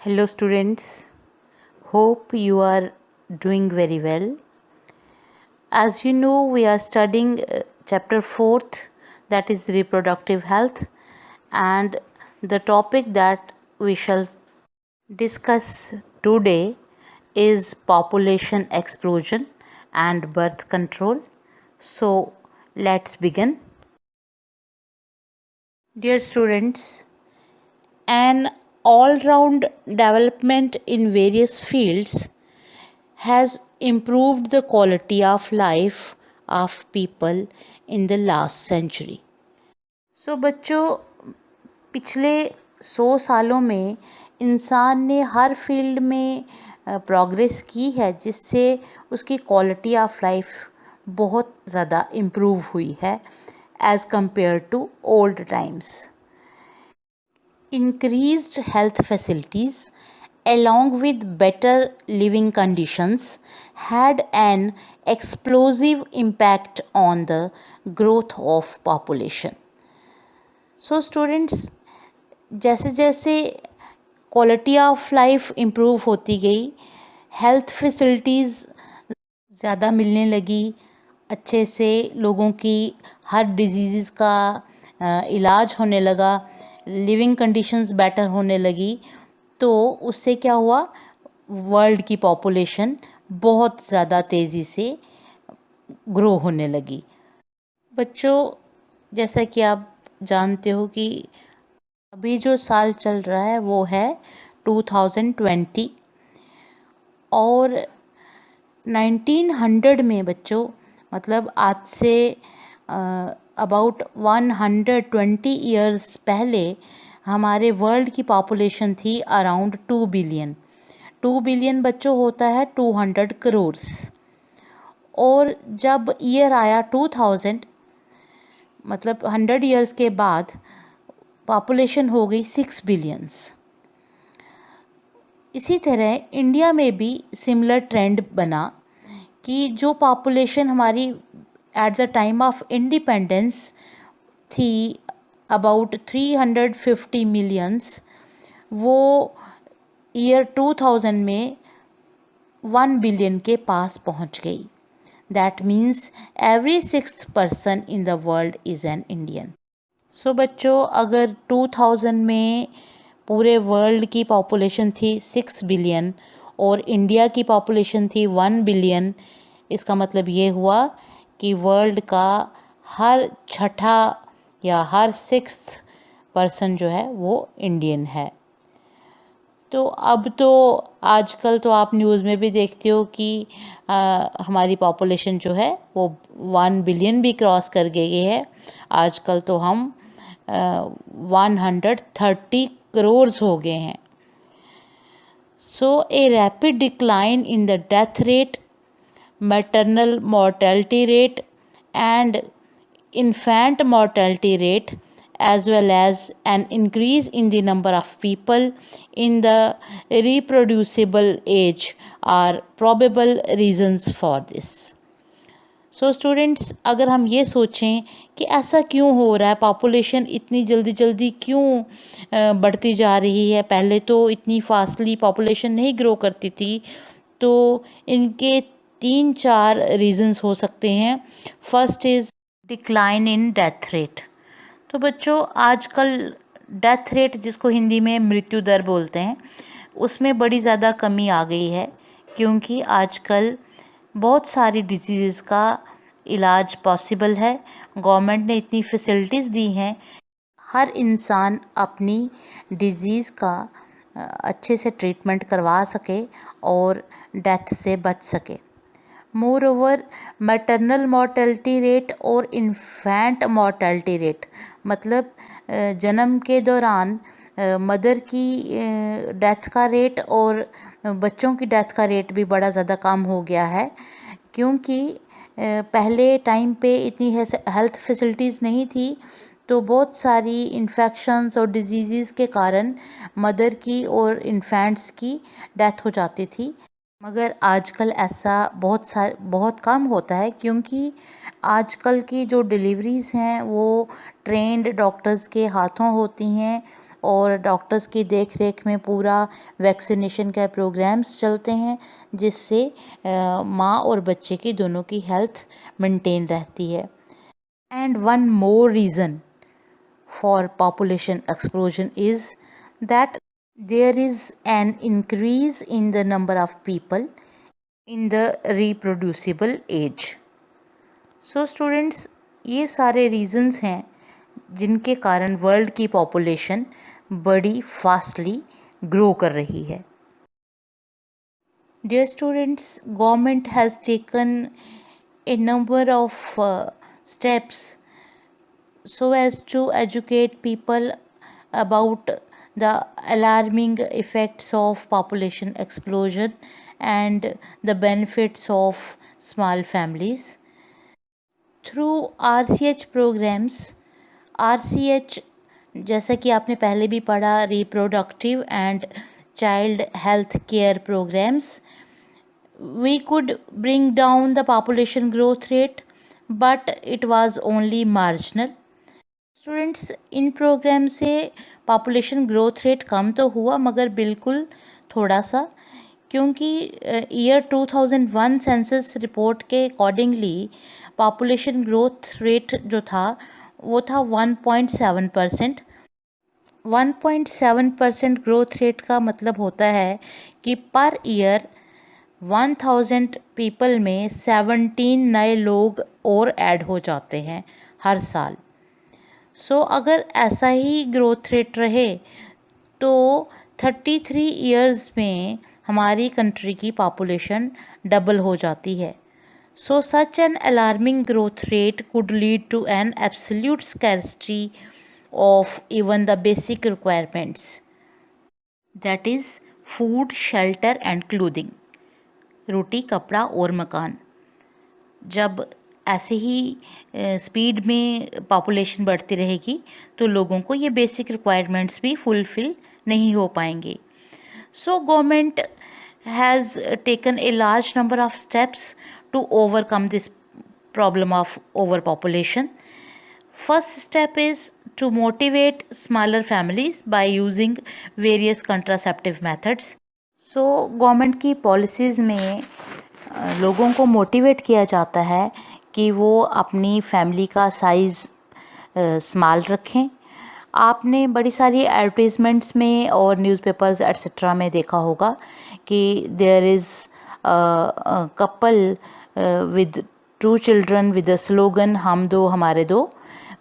Hello students, hope you are doing very well. As you know, we are studying chapter 4th, that is reproductive health, and the topic that we shall discuss today is population explosion and birth control. So let's begin. Dear students, an all-round development in various fields has improved the quality of life of people in the last century. So बच्चों, पिछले 100 सालों में इंसान ने हर field में progress की है, जिससे उसकी क्वालिटी ऑफ लाइफ बहुत ज़्यादा इम्प्रूव हुई है as compare to old times. Increased health facilities along with better living conditions had an explosive impact on the growth of population. So students, जैसे जैसे क्वालिटी ऑफ लाइफ इम्प्रूव होती गई, health facilities ज़्यादा मिलने लगी, अच्छे से लोगों की हर डिजीज़ का इलाज होने लगा, लिविंग कंडीशंस बेटर होने लगी, तो उससे क्या हुआ, वर्ल्ड की पॉपुलेशन बहुत ज़्यादा तेज़ी से ग्रो होने लगी. बच्चों, जैसा कि आप जानते हो कि अभी जो साल चल रहा है वो है 2020 और 1900 में बच्चों, मतलब आज से अबाउट 120 ईयर्स पहले हमारे वर्ल्ड की पॉपुलेशन थी अराउंड 2 बिलियन. 2 बिलियन बच्चों होता है 200 करोड़. और जब ईयर आया 2000, मतलब 100 ईयर्स के बाद पॉपुलेशन हो गई 6 बिलियंस. इसी तरह इंडिया में भी सिमिलर ट्रेंड बना कि जो पॉपुलेशन हमारी at the time of independence थी अबाउट 350 मिलियंस, वो ईयर 2000 में 1 बिलियन के पास पहुंच गई. That means every 6th person in the world is an Indian. So बच्चों, अगर 2000 में पूरे वर्ल्ड की पॉपुलेशन थी 6 बिलियन और इंडिया की पॉपुलेशन थी 1 बिलियन, इसका मतलब ये हुआ कि वर्ल्ड का हर छठा या हर 6th पर्सन जो है वो इंडियन है. तो अब तो आजकल तो आप न्यूज़ में भी देखते हो कि हमारी पॉपुलेशन जो है वो 1 बिलियन भी क्रॉस कर गई है. आजकल तो हम 130 करोड़ हो गए हैं. So a rapid decline in the death rate, maternal mortality rate and infant mortality rate, as well as an increase in the number of people in the reproducible age are probable reasons for this. So students, अगर हम ये सोचें कि ऐसा क्यों हो रहा है, पॉपुलेशन इतनी जल्दी जल्दी क्यों बढ़ती जा रही है, पहले तो इतनी फास्टली पॉपुलेशन नहीं ग्रो करती थी, तो इनके 3-4 रीज़न्स हो सकते हैं. First is decline in death rate. तो बच्चों, आजकल डेथ रेट, जिसको हिंदी में मृत्यु दर बोलते हैं, उसमें बड़ी ज़्यादा कमी आ गई है, क्योंकि आजकल बहुत सारी डिजीज़ का इलाज पॉसिबल है. गवर्नमेंट ने इतनी फैसिलिटीज़ दी हैं, हर इंसान अपनी डिजीज़ का अच्छे से ट्रीटमेंट करवा सके और डेथ से बच सके. More over, maternal mortality rate और इन्फेंट मॉर्टेलिटी रेट, मतलब जन्म के दौरान मदर की डेथ का रेट और बच्चों की डेथ का रेट भी बड़ा ज़्यादा कम हो गया है, क्योंकि पहले टाइम पे इतनी हेल्थ फैसिलिटीज़ नहीं थी, तो बहुत सारी इन्फेक्शंस और डिजीज़ के कारण मदर की और इन्फेंट्स की डेथ हो जाती थी. मगर आजकल ऐसा बहुत कम होता है, क्योंकि आजकल की जो डिलीवरीज़ हैं वो ट्रेंड डॉक्टर्स के हाथों होती हैं और डॉक्टर्स की देख रेख में पूरा वैक्सीनेशन का प्रोग्राम्स चलते हैं, जिससे माँ और बच्चे की दोनों की हेल्थ मेंटेन रहती है। And one more reason for population explosion is that there is an increase in the number of people in the reproducible age. So students, ये सारे reasons हैं जिनके कारण वर्ल्ड की पॉपुलेशन बड़ी फास्टली ग्रो कर रही है। Dear students, government has taken a number of steps so as to educate people about the alarming effects of population explosion and the benefits of small families through RCH programs। RCH जैसा कि आपने पहले भी पढ़ा, reproductive and child health care programmes, we could bring down the population growth rate, but it was only marginal। Students, इन programme से population growth rate कम तो हुआ, मगर बिल्कुल थोड़ा सा, क्योंकि ईयर 2001 सेंसस रिपोर्ट के अकॉर्डिंगली पॉपुलेशन ग्रोथ रेट जो था वो था 1.7%। 1.7% ग्रोथ रेट का मतलब होता है कि पर ईयर 1000 पीपल में 17 नए लोग और ऐड हो जाते हैं हर साल। सो अगर ऐसा ही ग्रोथ रेट रहे तो 33 इयर्स में हमारी कंट्री की पॉपुलेशन डबल हो जाती है। So such an alarming growth rate could lead to an absolute scarcity of even the basic requirements, that is food, shelter and clothing, roti, kapda और मकान। जब ऐसे ही स्पीड में पॉपुलेशन बढ़ती रहेगी तो लोगों को ये बेसिक रिक्वायरमेंट्स भी फुलफ़िल नहीं हो पाएंगे। So government has taken a large number of steps to overcome this problem of over population. First step is to motivate smaller families by using various contraceptive methods। सो government की policies में लोगों को motivate किया जाता है कि वो अपनी फैमिली का साइज़ स्मॉल रखें। आपने बड़ी सारी एडवर्टीज़मेंट्स में और न्यूज़पेपर्स एट्सेट्रा में देखा होगा कि there is couple with 2 children with the slogan हम दो हमारे दो,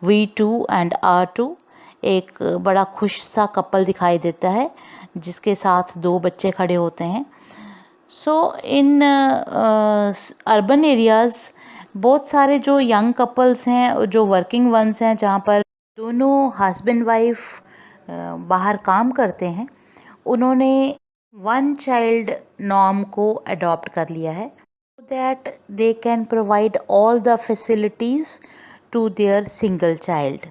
we two and our two. एक बड़ा खुश सा कपल दिखाई देता है जिसके साथ 2 बच्चे खड़े होते हैं। सो इन अर्बन एरियाज़ बहुत सारे जो यंग कपल्स हैं, जो वर्किंग वंस हैं, जहाँ पर दोनों हस्बैंड वाइफ बाहर काम करते हैं, उन्होंने 1 चाइल्ड नॉर्म को अडॉप्ट कर लिया है, so that they can provide all the facilities to their single child।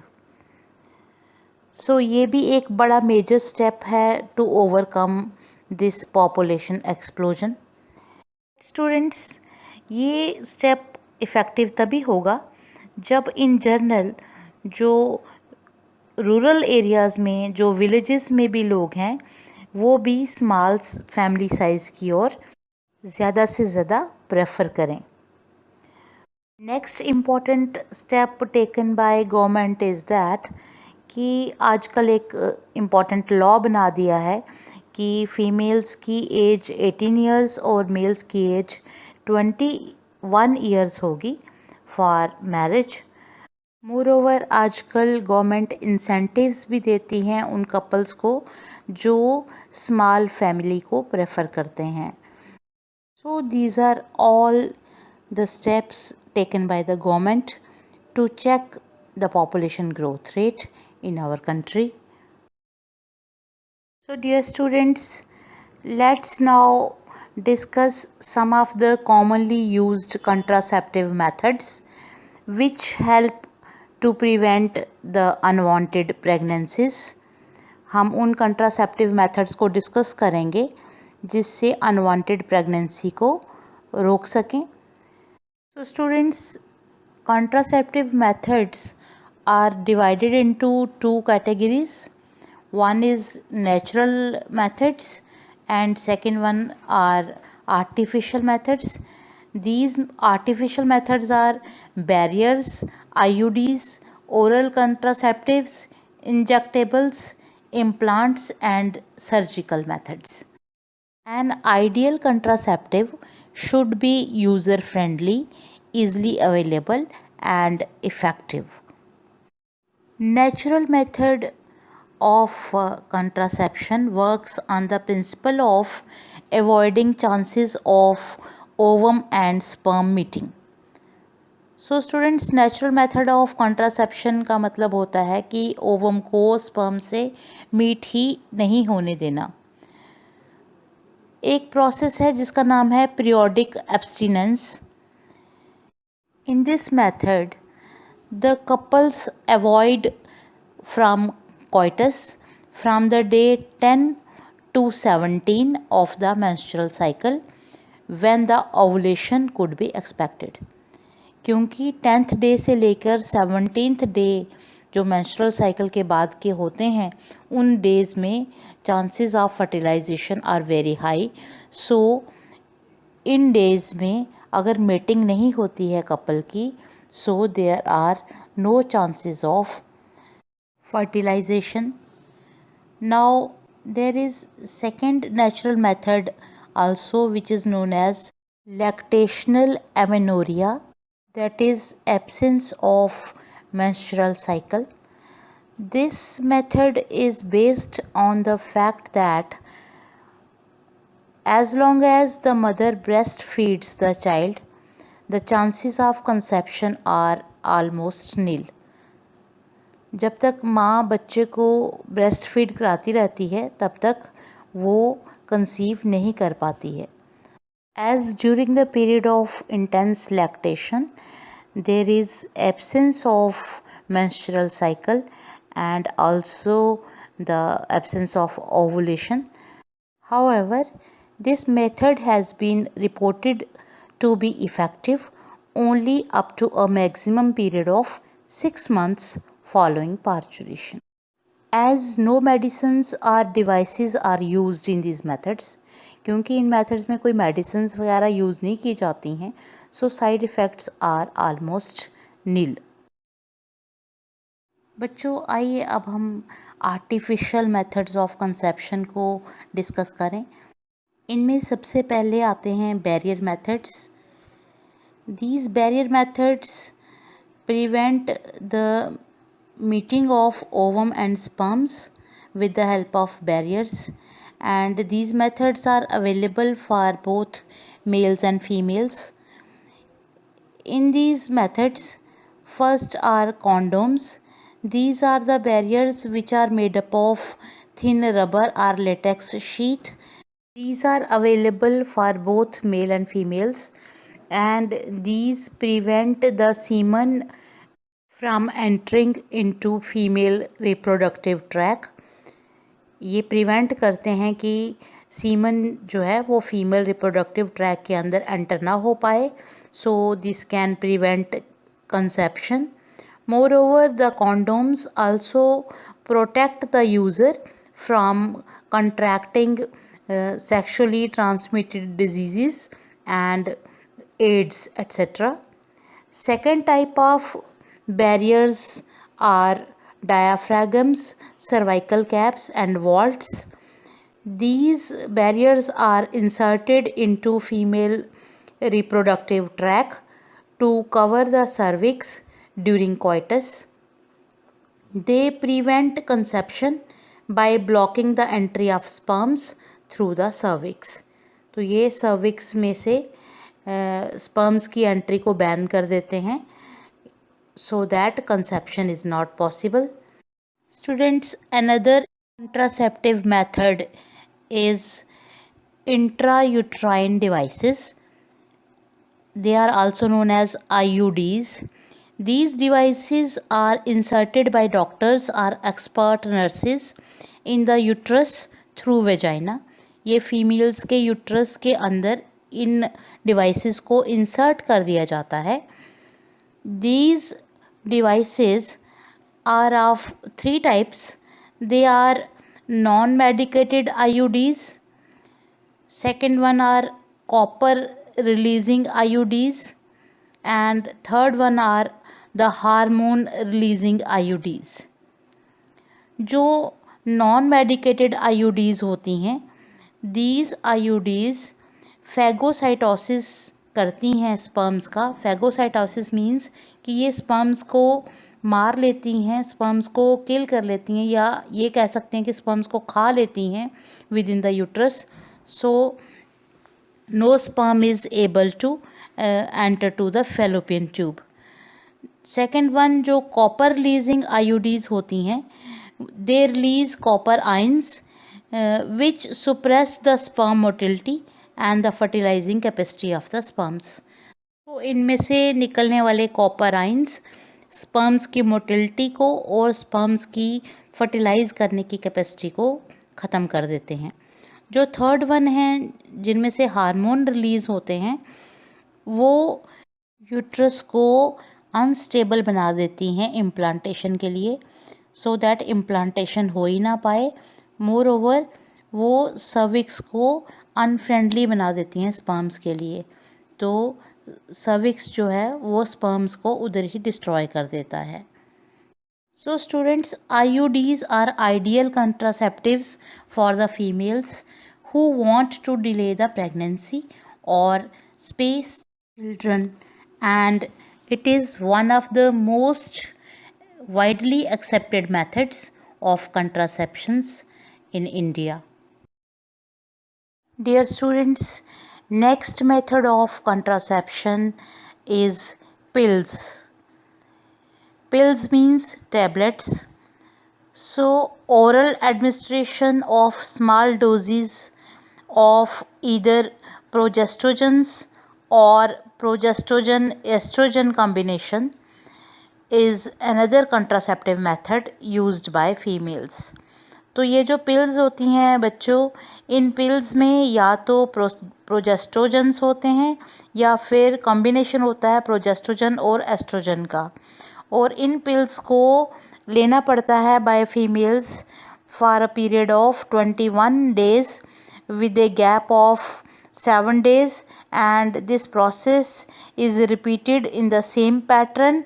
सो ये भी एक बड़ा मेजर स्टेप है to overcome this population explosion. Students, ये स्टेप इफ़ेक्टिव तभी होगा जब इन जनरल जो रूरल एरियाज़ में, जो विलेजेस में भी लोग हैं, वो भी स्मॉल फैमिली साइज़ की ओर ज़्यादा से ज़्यादा प्रेफर करें। Next important step taken by government is that कि आजकल एक इम्पॉर्टेंट लॉ बना दिया है कि फ़ीमेल्स की एज 18 इयर्स और मेल्स की एज 21 इयर्स होगी फॉर मैरिज। मोरओवर आजकल गवर्नमेंट इंसेंटिव्स भी देती हैं उन कपल्स को जो स्मॉल फैमिली को प्रेफर करते हैं। So these are all the steps taken by the government to check the population growth rate in our country। So dear students, let's now discuss some of the commonly used contraceptive methods which help to prevent the unwanted pregnancies। हम उन contraceptive methods को discuss करेंगे जिससे unwanted pregnancy को रोक सकें। So students, contraceptive methods are divided into two categories. One is natural methods and second one are artificial methods. These artificial methods are barriers, IUDs, oral contraceptives, injectables, implants and surgical methods. An ideal contraceptive should be user friendly, easily available and effective. Natural method of contraception works on the principle of avoiding chances of ovum and sperm meeting. So students, natural method of contraception का मतलब होता है कि ovum को sperm से meet ही नहीं होने देना। एक प्रोसेस है जिसका नाम है periodic abstinence. In this method the couples avoid from coitus from the day 10 to 17 of the menstrual cycle when the ovulation could be expected। क्योंकि 10th डे से लेकर 17th डे जो मेंस्ट्रुअल साइकिल के बाद के होते हैं उन डेज़ में chances of fertilization are very high. So इन डेज़ में अगर मेटिंग नहीं होती है कपल की, so there are no chances of fertilization. Now there is second natural method also, which is known as lactational amenorrhea, that is absence of menstrual cycle. This method is based on the fact that as long as the mother breastfeeds the child, the chances of conception are almost nil. जब तक माँ बच्चे को breast feed कराती रहती है तब तक वो कंसीव नहीं कर पाती है। As during the period of intense lactation there is absence of menstrual cycle and also the absence of ovulation. However, this method has been reported to be effective only up to a maximum period of 6 months following parturition. As no medicines or devices are used in these methods, क्योंकि इन methods में कोई medicines वगैरह use नहीं की जाती हैं, so side effects are almost nil. बच्चों, आइए अब हम आर्टिफिशियल मेथड्स ऑफ कंसेप्शन को डिस्कस करें। इनमें सबसे पहले आते हैं barrier methods. These barrier methods prevent the meeting of ovum and sperms with the help of barriers, and these methods are available for both males and females. In these methods, first are condoms. These are the barriers which are made up of thin rubber or latex sheath. These are available for both male and females, and these prevent the semen from entering into female reproductive tract. ये prevent करते हैं कि semen जो है वो female reproductive tract के अंदर enter ना हो पाए। So this can prevent conception. More over, the condoms also protect the user from contracting sexually transmitted diseases and AIDS, etc. Second type of barriers are diaphragms, cervical caps and vaults. These barriers are inserted into female reproductive tract to cover the cervix during coitus. They prevent conception by blocking the entry of sperms through the cervix. तो ये cervix में से sperms की entry को ban कर देते हैं, so that conception is not possible. Students, another contraceptive method is intrauterine devices. They are also known as IUDs. These devices are inserted by doctors or expert nurses in the uterus through vagina. ये females के uterus के अंदर इन devices को insert कर दिया जाता है। These devices are of three types. They are non-medicated IUDs. Second one are copper releasing IUDs, and third one are the hormone releasing IUDs. जो नॉन मेडिकेटेड आईयूडीज़ होती हैं, दीज आईयूडीज़ फैगोसाइटोसिस करती हैं स्पर्म्स का। फैगोसाइटोसिस मीन्स कि ये sperms को मार लेती हैं, स्पर्म्स को किल कर लेती हैं, या ये कह सकते हैं कि स्पर्म्स को खा लेती हैं within the uterus. So no sperm is able to enter to the fallopian tube. Second one जो कॉपर रिलीजिंग आईयूडीज़ होती हैं, they release copper ions which suppress the sperm motility and the fertilizing capacity of the sperms. तो इनमें से निकलने वाले copper ions sperms की motility को और स्पर्म्स की फर्टिलाइज करने की कैपेसिटी को ख़त्म कर देते हैं। जो थर्ड वन है जिनमें से हार्मोन रिलीज़ होते हैं, वो यूट्रस को अनस्टेबल बना देती हैं इम्प्लांटेशन के लिए, सो दैट इम्प्लांटेशन हो ही ना पाए। मोर ओवर वो सर्विक्स को अनफ्रेंडली बना देती हैं स्पर्म्स के लिए, तो सर्विक्स जो है वो स्पर्म्स को उधर ही डिस्ट्रॉय कर देता है। So students, IUDs are ideal contraceptives for the females who want to delay the pregnancy or space children, and it is one of the most widely accepted methods of contraceptions in India. Dear students, next method of contraception is pills. Pills means tablets. So oral administration of small doses of either progestogens or progestogen estrogen combination is another contraceptive method used by females. तो ये जो pills होती हैं बच्चों, इन pills में या तो प्रोजेस्ट्रोजन्स होते हैं या फिर कॉम्बिनेशन होता है प्रोजेस्ट्रोजन और एस्ट्रोजन का, और इन पिल्स को लेना पड़ता है bye females for a period of 21 days with a gap of 7 days, and this process is repeated in the same pattern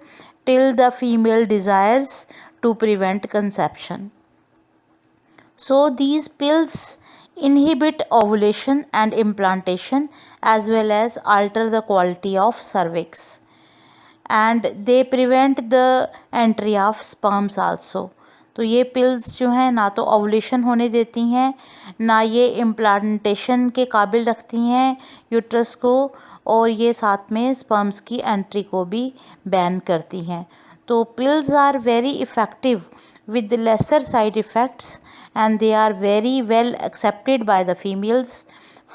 till the female desires to prevent conception. So these pills inhibit ovulation and implantation as well as alter the quality of cervix, and they prevent the entry of sperms also. तो ये pills जो हैं ना तो ovulation होने देती हैं, ना ये इम्प्लांटेशन के काबिल रखती हैं यूट्रस को, और ये साथ में स्पर्म्स की एंट्री को भी बैन करती हैं। तो pills are very effective with lesser side effects, and they are very well accepted by the females.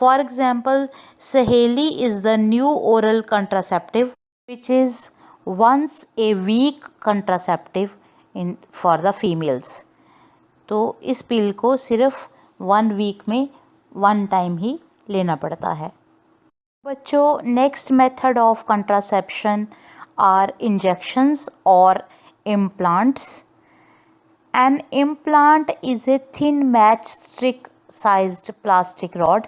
For example, Saheli is the new oral contraceptive which is once a week contraceptive for the females. तो इस पिल को सिर्फ 1 week में 1 time ही लेना पड़ता है। बच्चों, next method of contraception are injections और implants. An implant is a thin matchstick sized plastic rod.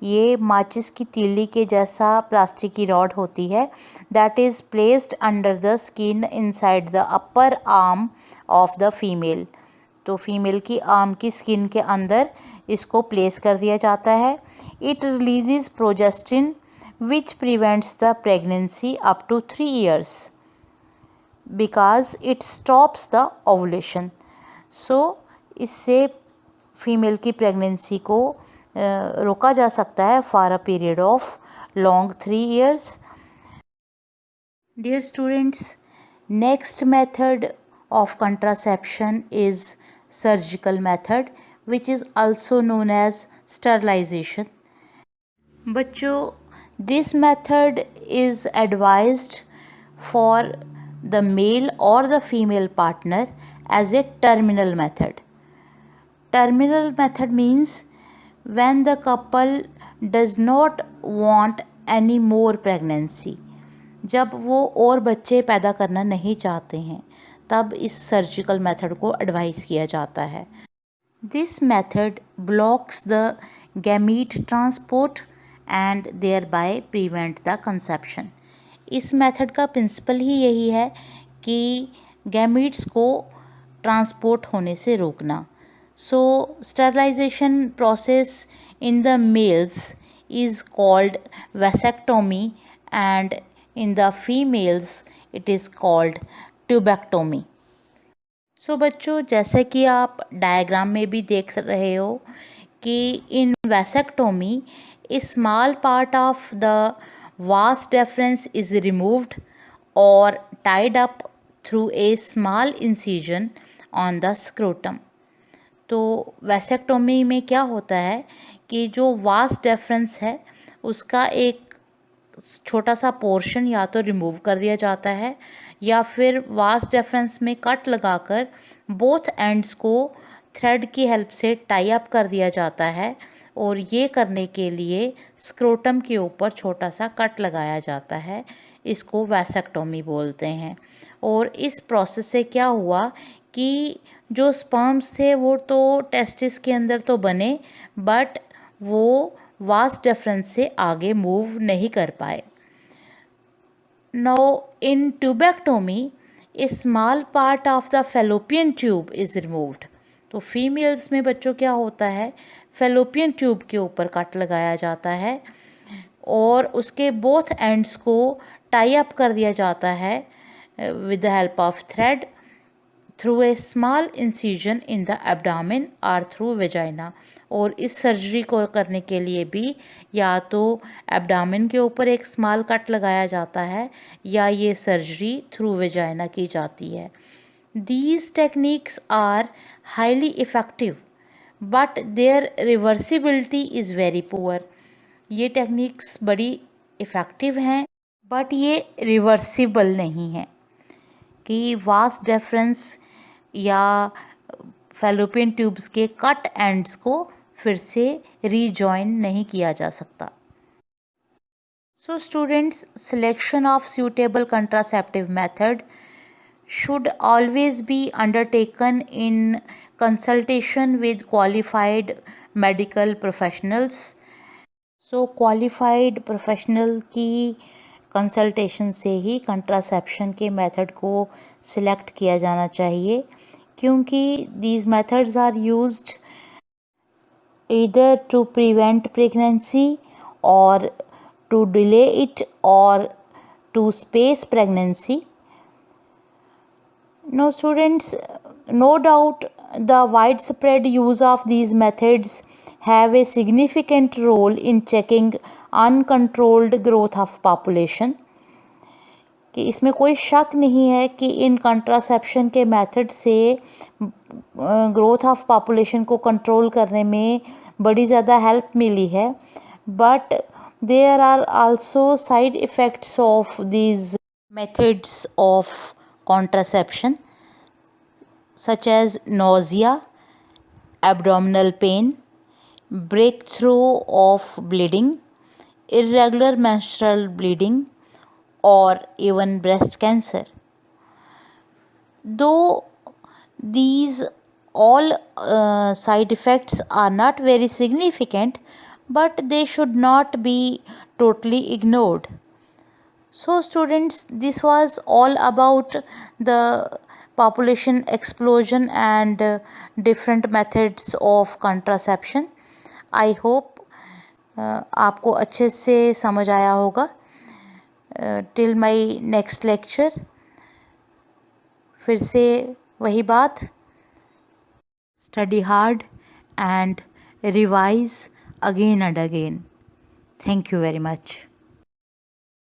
ये माचिस की तीली के जैसा प्लास्टिक की रॉड होती है, that is placed under the skin inside the upper arm of the female. तो फीमेल की आर्म की स्किन के अंदर इसको प्लेस कर दिया जाता है। It releases progestin which prevents the pregnancy up to 3 years because it stops the ovulation. So इससे फीमेल की प्रेगनेंसी को रोका जा सकता है for a period of long 3 years. Dear students, next method of contraception is surgical method which is also known as sterilization. बच्चों, this method is advised for the male or the female partner as a terminal method. Terminal method means when the couple does not want any more pregnancy, जब वो और बच्चे पैदा करना नहीं चाहते हैं तब इस सर्जिकल मेथड को एडवाइस किया जाता है. This method blocks the gamete transport and thereby prevent the conception. इस मेथड का प्रिंसिपल ही यही है कि गैमीट्स को ट्रांसपोर्ट होने से रोकना. So sterilization process in the males is called vasectomy and in the females it is called tubectomy. So बच्चों, जैसे कि आप डायग्राम में भी देख रहे हो कि इन vasectomy a small part of the vas deferens is removed or tied up through a small incision on the scrotum. तो वैसेक्टोमी में क्या होता है कि जो वास डेफरेंस है उसका एक छोटा सा पोर्शन या तो रिमूव कर दिया जाता है या फिर वास डेफरेंस में कट लगाकर बोथ एंड्स को थ्रेड की हेल्प से टाई अप कर दिया जाता है और ये करने के लिए स्क्रोटम के ऊपर छोटा सा कट लगाया जाता है. इसको वैसेक्टोमी बोलते हैं. और इस प्रोसेस से क्या हुआ कि जो स्पर्म्स थे वो तो टेस्टिस के अंदर तो बने बट वो वास डेफरेंस से आगे मूव नहीं कर पाए. Now in tubectomy A small part of the fallopian tube is removed. तो फीमेल्स में बच्चों क्या होता है, फेलोपियन ट्यूब के ऊपर कट लगाया जाता है और उसके बोथ एंड्स को टाई अप कर दिया जाता है with the help of thread through a small incision in the abdomen और थ्रू वेजाइना. और इस सर्जरी को करने के लिए भी या तो एब्डामिन के ऊपर एक स्मॉल कट लगाया जाता है या ये सर्जरी थ्रू वेजाइना की जाती है. These techniques are highly effective but their reversibility is very poor. ये टेक्निक्स बड़ी इफ़ेक्टिव हैं बट ये रिवर्सिबल नहीं है कि वास डेफरेंस या फेलोपियन ट्यूब्स के कट एंड्स को फिर से रीजॉइन नहीं किया जा सकता. So students, selection of suitable contraceptive method should always be undertaken in consultation with qualified medical professionals. So qualified professional की कंसल्टेशन से ही कंट्रासेप्शन के मेथड को सिलेक्ट किया जाना चाहिए क्योंकि these methods are used either to prevent pregnancy or to delay it or to space pregnancy. Now students, no doubt the widespread use of these methods have a significant role in checking uncontrolled growth of population. कि इसमें कोई शक नहीं है कि इन contraception के method से ग्रोथ ऑफ पॉपुलेशन को कंट्रोल करने में बड़ी ज़्यादा हेल्प मिली है but there are also side effects of these methods of contraception such as nausea, abdominal pain, breakthrough of bleeding, irregular menstrual bleeding or even breast cancer. Though these all side effects are not very significant but they should not be totally ignored. So students, this was all about the population explosion and different methods of contraception. I hope आपको अच्छे से समझ आया होगा. Till my next lecture फिर से वही बात, study hard and revise again and again. Thank you very much.